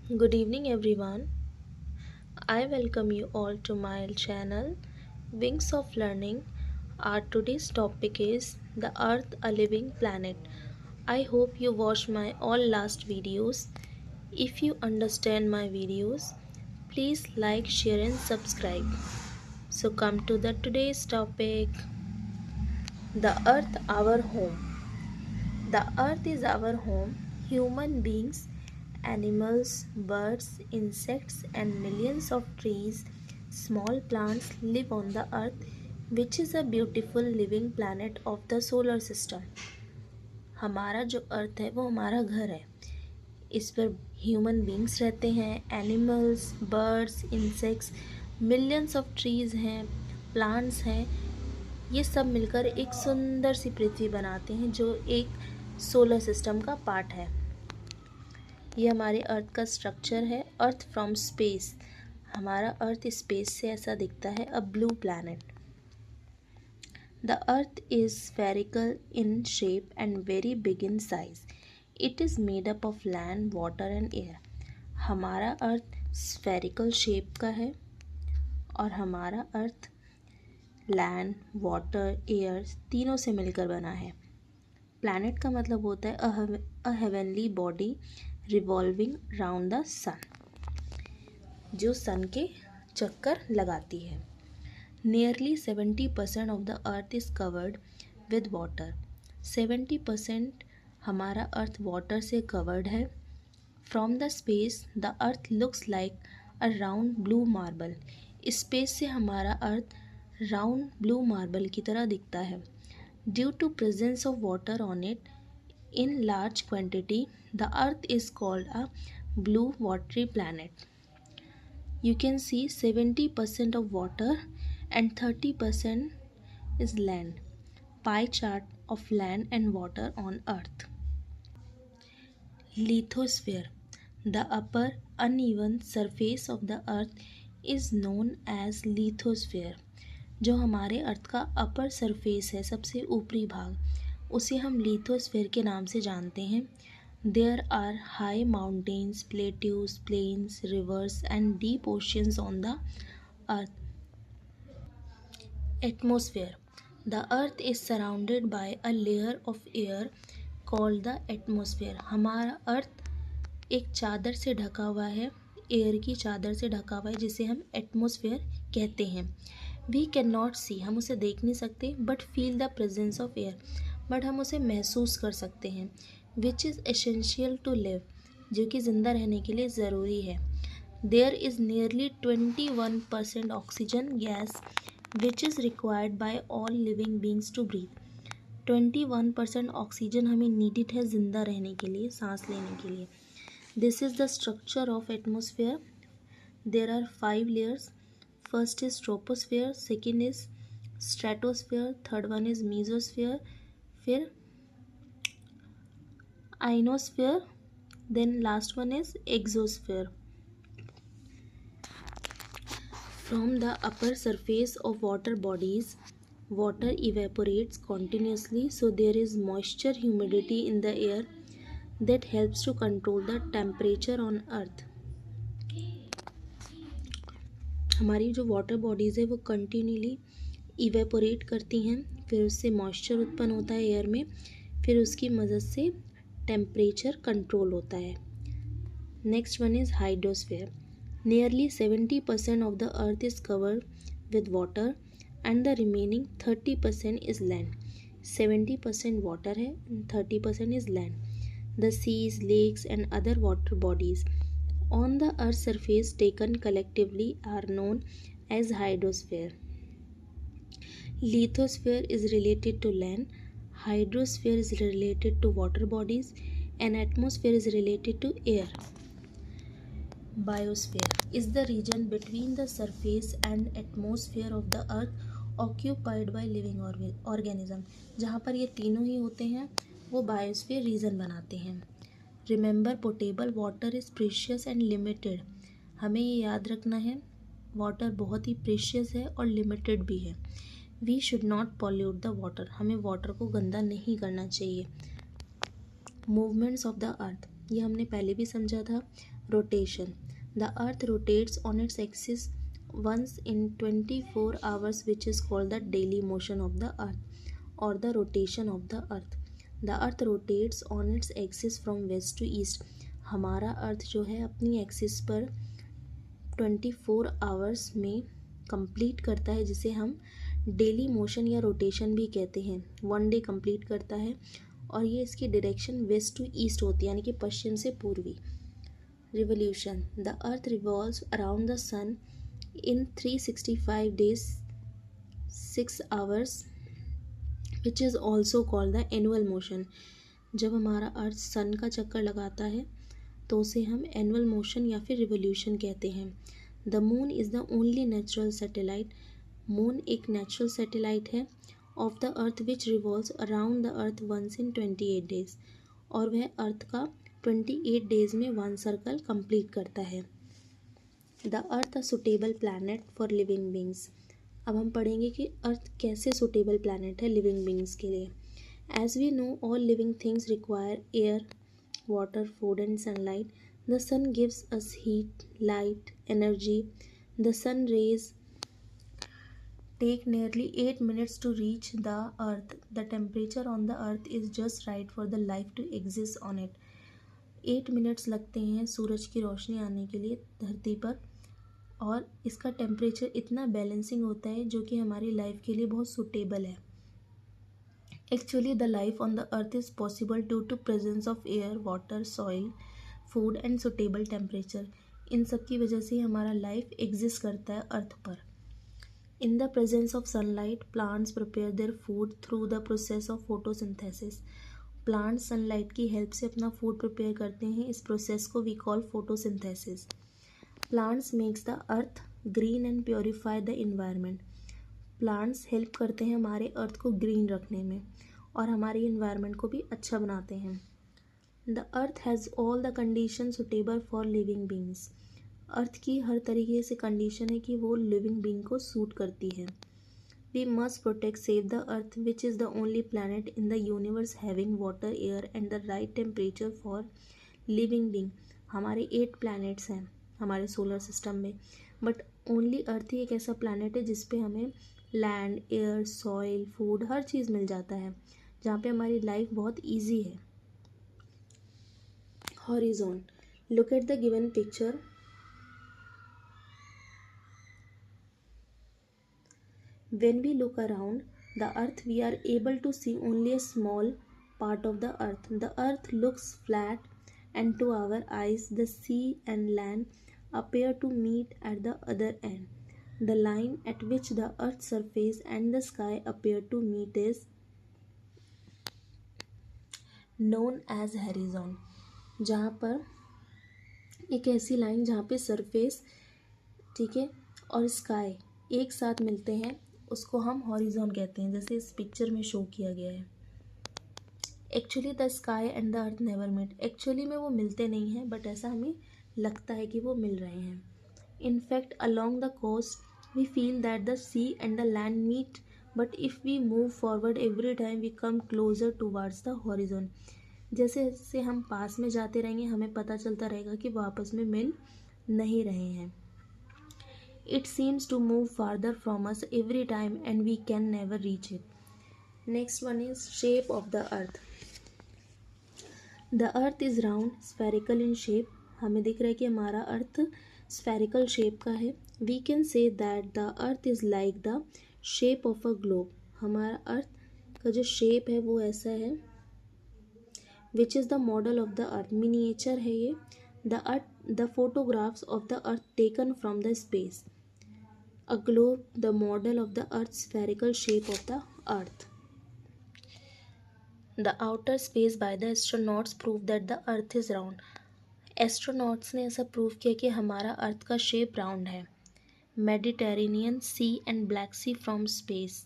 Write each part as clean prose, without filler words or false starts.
Good evening, everyone. I welcome you all to my channel Wings of Learning. Our today's topic is the Earth, a living planet. I hope you watched my all last videos. If you understand my videos, please like, share, and subscribe. So, come to the today's topic the Earth, our home. The earth is our home. Human beings, animals, birds, insects, and millions of trees, small plants live on the earth, which is a beautiful living planet of the solar system. हमारा जो अर्थ है वो हमारा घर है. इस पर human beings रहते हैं, animals, birds, insects, millions of trees हैं, प्लांट्स हैं. ये सब मिलकर एक सुंदर सी पृथ्वी बनाते हैं जो एक सोलर सिस्टम का पार्ट है. ये हमारे अर्थ का स्ट्रक्चर है. Earth from space. हमारा अर्थ स्पेस से ऐसा दिखता है, a blue planet. The earth is spherical in shape and very big in size. It is made up of land, water and air. हमारा अर्थ स्फेरिकल शेप का है और हमारा अर्थ लैंड, वाटर, एयर तीनों से मिलकर बना है. प्लैनेट का मतलब होता है a heavenly body revolving round the sun, जो सन के चक्कर लगाती है. Nearly 70% of the earth is covered with water. 70% हमारा अर्थ वाटर से कवर्ड है. From the space the earth looks like a round blue marble. Space से हमारा अर्थ राउंड ब्लू मार्बल की तरह दिखता है. Due to presence of water on it in large quantity, the earth is called a blue watery planet. You can see 70% of water and 30% is land. Pie chart of land and water on earth. Lithosphere. The upper uneven surface of the earth is known as lithosphere. जो हमारे अर्थ का upper surface है, सबसे ऊपरी भाग, उसे हम lithosphere के नाम से जानते हैं. There are high mountains, plateaus, plains, rivers and deep oceans on the earth. Atmosphere. The earth is surrounded by a layer of air called the atmosphere. हमारा अर्थ एक चादर से ढका हुआ है, एयर की चादर से ढका हुआ है, जिसे हम एटमोसफेयर कहते हैं. वी कैन नॉट सी, हम उसे देख नहीं सकते, but feel the presence of air, but हम उसे महसूस कर सकते हैं. Which is essential to live, जो कि ज़िंदा रहने के लिए ज़रूरी है. There is nearly 21% oxygen gas which is required by all living beings to breathe. 21% oxygen हमें नीडेड है ज़िंदा रहने के लिए, सांस लेने के लिए. This is the structure of atmosphere. There are 5 layers. First is troposphere, second is stratosphere, third one is mesosphere, फिर ionosphere, then last one is exosphere. From the upper surface of water bodies, water evaporates continuously, so there is moisture, humidity in the air that helps to control the temperature on earth. हमारी जो water bodies है वो continually evaporate करती हैं, फिर उससे moisture उत्पन्न होता है एयर में, फिर उसकी मदद से टेम्परेचर कंट्रोल होता है. Next one is hydrosphere. Nearly 70% of the earth is covered with water and the remaining 30% is land. 70% water है, 30% is land. The seas, lakes and other water bodies on the earth's surface taken collectively are known as hydrosphere. Lithosphere is related to land, hydrosphere is related to water bodies, and atmosphere is related to air. Biosphere is the region between the surface and atmosphere of the earth occupied by living organism. जहाँ पर ये तीनों ही होते हैं वो biosphere reason बनाते हैं. Remember, potable water is precious and limited. हमें ये याद रखना है, वाटर बहुत ही प्रीशियस है और लिमिटेड भी है. We should not pollute the water. हमें वाटर को गंदा नहीं करना चाहिए. Movements of the earth. ये हमने पहले भी समझा था। Rotation, the earth rotates on its axis once in 24 hours, which is called the daily motion of the earth or the rotation of the earth. The earth rotates on its axis from west to east. हमारा अर्थ जो है अपनी axis पर 24 hours में complete करता है, जिसे हम डेली मोशन या रोटेशन भी कहते हैं। वन डे कंप्लीट करता है और ये इसकी डायरेक्शन वेस्ट टू ईस्ट होती है, यानी कि पश्चिम से पूर्वी। Revolution, the earth revolves around the sun in 365 days 6 hours, which is also called the annual motion. जब हमारा अर्थ सन का चक्कर लगाता है तो उसे हम एनुअल मोशन या फिर रिवोल्यूशन कहते हैं। The moon is the only natural satellite, moon एक नेचुरल सैटेलाइट है of the earth which revolves around the earth once in 28 days, और वह अर्थ का 28 डेज में वन सर्कल कंप्लीट करता है। The earth a suitable planet for living beings. अब हम पढ़ेंगे कि अर्थ कैसे सुटेबल प्लानट है लिविंग बींग्स के लिए। As we know all living things require air, water, food and sunlight. The sun gives us heat, light, energy. The sun rays take nearly 8 minutes to reach the earth. The temperature on the earth is just right for the life to exist on it. 8 minutes लगते हैं सूरज की रोशनी आने के लिए धरती पर, और इसका टेम्परेचर इतना बैलेंसिंग होता है जो कि हमारी लाइफ के लिए बहुत सूटेबल है। Actually the life on the earth is possible due to presence of air, water, soil, food and suitable temperature. इन सब की वजह से हमारा लाइफ एग्जिस्ट करता है अर्थ पर। In the presence of sunlight, plants prepare their food through the process of photosynthesis. Plants sunlight की हेल्प से अपना फूड प्रिपेयर करते हैं, इस प्रोसेस को we call photosynthesis. Plants makes the earth green and purify the environment. Plants help करते हैं हमारे अर्थ को ग्रीन रखने में और हमारे इन्वायरमेंट को भी अच्छा बनाते हैं। The earth has all the condition suitable for living beings. Earth की हर तरीके से कंडीशन है कि वो लिविंग बींग को सूट करती है। We must protect save the earth which is the only planet in the universe having water, air and the right temperature for living being. हमारे 8 प्लैनेट्स हैं हमारे सोलर सिस्टम में, बट ओनली अर्थ ही एक ऐसा planet है जिस पे हमें लैंड, एयर, सॉइल, फूड हर चीज़ मिल जाता है, जहाँ पे हमारी लाइफ बहुत ईजी है। Horizon, look at the given picture. When we look around the earth, we are able to see only a small part of the earth. The earth looks flat, and to our eyes, the sea and land appear to meet at the other end. The line at which the earth's surface and the sky appear to meet is known as horizon. जहाँ पर एक ऐसी line जहाँ पे surface, ठीक है, और sky एक साथ मिलते हैं, उसको हम हॉरिजॉन कहते हैं, जैसे इस पिक्चर में शो किया गया है। Actually the sky and the earth never meet. Actually में वो मिलते नहीं हैं, बट ऐसा हमें लगता है कि वो मिल रहे हैं। In fact along the coast we feel that the sea and the land meet, but if we move forward every time we come closer towards the horizon. जैसे जैसे हम पास में जाते रहेंगे हमें पता चलता रहेगा कि वो आपस में मिल नहीं रहे हैं। It seems to move farther from us every time and we can never reach it. Next one is shape of the earth. The earth is round, spherical in shape. हमें दिख रहा है कि हमारा अर्थ spherical shape का है। We can say that the earth is like the shape of a globe. हमारा अर्थ का जो shape है वो ऐसा है, which is the model of the earth. Miniature है ये। The photographs of the earth taken from the space. A globe, the model of the earth's spherical shape of the earth. The outer space by the astronauts prove that the earth is round. Astronauts ने ऐसा prove किया कि हमारा अर्थ का shape round है। Mediterranean Sea and Black Sea from space.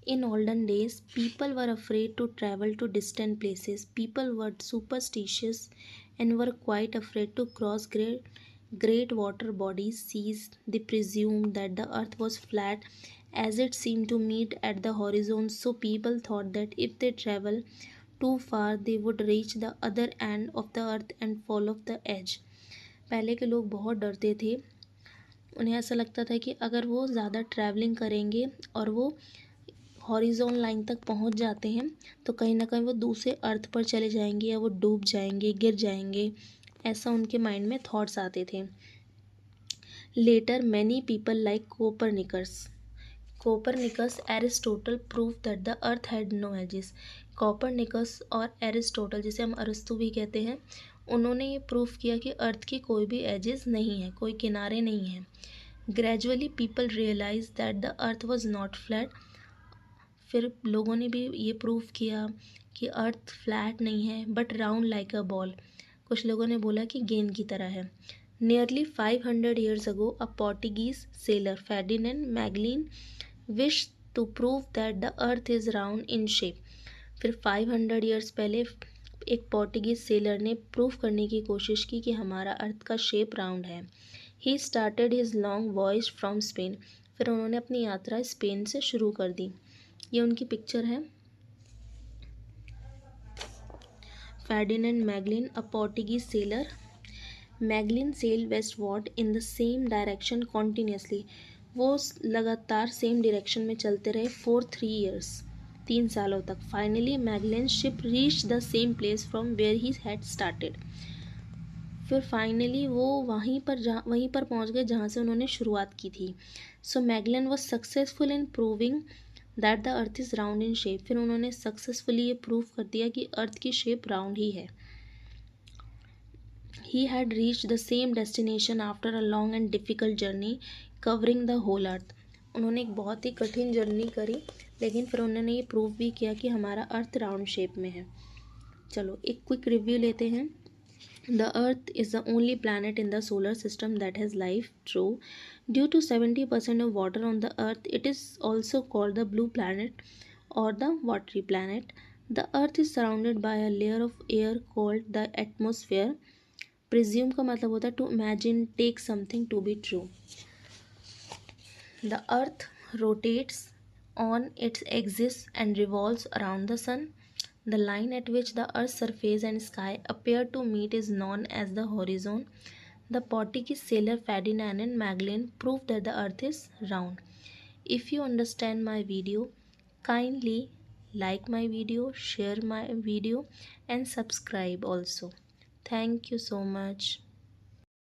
In olden days, people were afraid to travel to distant places. People were superstitious and were quite afraid to cross great water bodies, seas. They presumed that the earth was flat as it seemed to meet at the horizon, so people thought that if they travel too far they would reach the other end of the earth and fall off the edge. पहले के लोग बहुत डरते थे। उन्हें ऐसा लगता था कि अगर वो ज़्यादा ट्रैवलिंग करेंगे और वो हॉरिजॉन लाइन तक पहुंच जाते हैं तो कहीं ना कहीं वो दूसरे अर्थ पर चले जाएंगे या वो डूब जाएंगे, गिर जाएंगे। ऐसा उनके माइंड में थॉट्स आते थे। Later many people like Copernicus Aristotle prove that the earth had no edges. Copernicus और एरिस्टोटल, जिसे हम अरस्तु भी कहते हैं, उन्होंने ये प्रूव किया कि अर्थ की कोई भी एजेस नहीं है, कोई किनारे नहीं है। Gradually people realise that the earth was not flat. फिर लोगों ने भी ये प्रूव किया कि अर्थ फ्लैट नहीं है but round like a ball. कुछ लोगों ने बोला कि गेंद की तरह है। Nearly 500 years ago a Portuguese sailor Ferdinand Magellan wished to prove that the earth is round in shape। फिर 500 years पहले एक पोर्टुगीज सेलर ने प्रूव करने की कोशिश की कि हमारा अर्थ का शेप राउंड है। He started his long voyage from Spain. फिर उन्होंने अपनी यात्रा स्पेन से शुरू कर दी। ये उनकी पिक्चर है। Ferdinand Magellan, a Portuguese sailor, Magellan sailed westward in the same direction continuously। वो लगातार सेम डायरेक्शन में चलते रहे फॉर 3 years, 3 सालों तक। Finally Magellan ship reach the same place from where he had started. फिर फाइनली वो वहीं पर पहुंच गए जहाँ से उन्होंने शुरुआत की थी। So Magellan was successful in proving that the earth is round in shape. फिर उन्होंने सक्सेसफुली ये प्रूव कर दिया कि अर्थ की शेप राउंड ही है। He had reach the same destination after a long and difficult journey covering the whole earth. उन्होंने एक बहुत ही कठिन जर्नी करी, लेकिन फिर उन्होंने ये प्रूव भी किया कि हमारा अर्थ राउंड शेप में है। चलो एक क्विक रिव्यू लेते हैं। The Earth is the only planet in the solar system that has life. True. Due to 70% of water on the Earth, it is also called the blue planet or the watery planet. The Earth is surrounded by a layer of air called the atmosphere. Presume का मतलब होता है to imagine, take something to be true. The Earth rotates on its axis and revolves around the sun. The line at which the Earth's surface and sky appear to meet is known as the horizon. The Portuguese sailor Ferdinand Magellan proved that the Earth is round. If you understand my video, kindly like my video, share my video, and subscribe also. Thank you so much.